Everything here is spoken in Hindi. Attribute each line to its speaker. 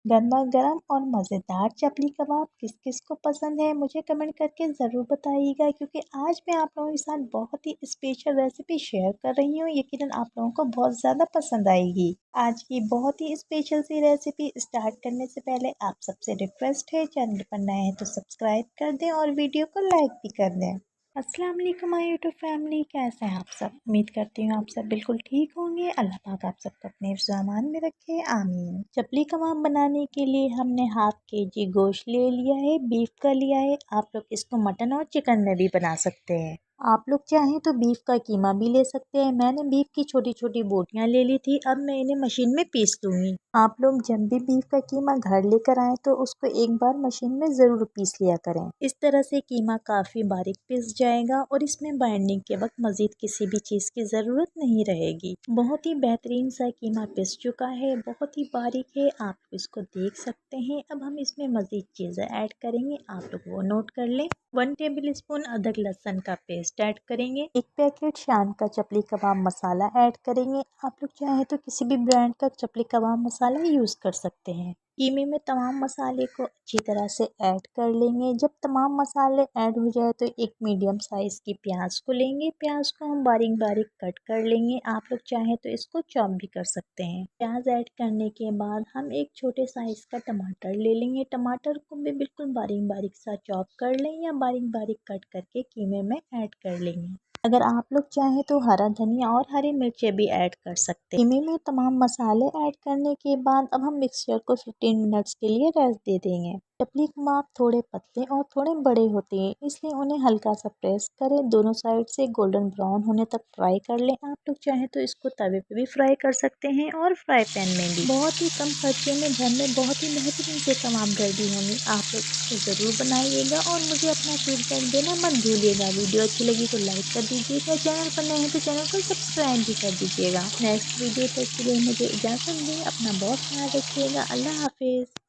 Speaker 1: गर्मा गर्म और मज़ेदार चपली कबाब किस किस को पसंद है मुझे कमेंट करके ज़रूर बताइएगा, क्योंकि आज मैं आप लोगों के साथ बहुत ही स्पेशल रेसिपी शेयर कर रही हूँ। यकीनन आप लोगों को बहुत ज़्यादा पसंद आएगी। आज की बहुत ही स्पेशल सी रेसिपी स्टार्ट करने से पहले आप सबसे रिक्वेस्ट है, चैनल पर नए हैं तो सब्सक्राइब कर दें और वीडियो को लाइक भी कर दें। अस्सलाम वालेकुम माय यूट्यूब फैमिली, कैसे हैं आप सब। उम्मीद करती हूँ आप सब बिल्कुल ठीक होंगे। अल्लाह पाक आप सबको अपने हिफ्ज़-ए-अमान में रखे, आमीन। चपली कबाब बनाने के लिए हमने हाफ केजी गोश्त ले लिया है, बीफ का लिया है। आप लोग इसको मटन और चिकन में भी बना सकते हैं। आप लोग चाहें तो बीफ का कीमा भी ले सकते हैं। मैंने बीफ की छोटी छोटी बोटियां ले ली थी, अब मैं इन्हें मशीन में पीस लूंगी। आप लोग जब भी बीफ का कीमा घर लेकर आए तो उसको एक बार मशीन में ज़रूर पीस लिया करें। इस तरह से कीमा काफ़ी बारीक पिस जाएगा और इसमें बाइंडिंग के वक्त मज़ीद किसी भी चीज़ की ज़रूरत नहीं रहेगी। बहुत ही बेहतरीन सा कीमा पिस चुका है, बहुत ही बारीक है, आप इसको देख सकते हैं। अब हम इसमें मज़ीद चीज़ें ऐड करेंगे, आप लोग वो नोट कर लें। 1 टेबल स्पून अदरक लहसुन का पेस्ट ऐड करेंगे। 1 पैकेट शान का चपली कबाब मसाला ऐड करेंगे। आप लोग चाहें तो किसी भी ब्रांड का चपली कबाब मसाला यूज़ कर सकते हैं। कीमे में तमाम मसाले को अच्छी तरह से ऐड कर लेंगे। जब तमाम मसाले ऐड हो जाए तो एक मीडियम साइज़ की प्याज को लेंगे। प्याज को हम बारीक बारीक कट कर लेंगे। आप लोग चाहें तो इसको चॉप भी कर सकते हैं। प्याज ऐड करने के बाद हम एक छोटे साइज़ का टमाटर ले लेंगे। टमाटर को भी बिल्कुल बारीक बारीक सा चॉप कर लें या बारीक बारीक कट करके कीमे में ऐड कर लेंगे। अगर आप लोग चाहें तो हरा धनिया और हरी मिर्चें भी ऐड कर सकते हैं। कीमे में तमाम मसाले ऐड करने के बाद अब हम मिक्सचर को 15 मिनट्स के लिए रेस्ट दे देंगे। चपली कबाब थोड़े पतले और थोड़े बड़े होते हैं, इसलिए उन्हें हल्का सा प्रेस करें। दोनों साइड से गोल्डन ब्राउन होने तक फ्राई कर लें। आप लोग चाहें तो इसको तवे पे भी फ्राई कर सकते हैं और फ्राई पैन में भी। बहुत ही कम खर्चे में घर में बहुत ही बेहतरीन से कबाब रेडी होंगे। आप लोग इसको ज़रूर बनाइएगा और मुझे अपना फीडबैक देना मत भूलिएगा। वीडियो अच्छी लगी तो लाइक कर दीजिएगा, चैनल पर नए हैं तो चैनल को सब्सक्राइब भी कर दीजिएगा। नेक्स्ट वीडियो तक के लिए मुझे इजाज़त दें। अपना बहुत ख्याल रखिएगा। अल्लाह हाफिज़।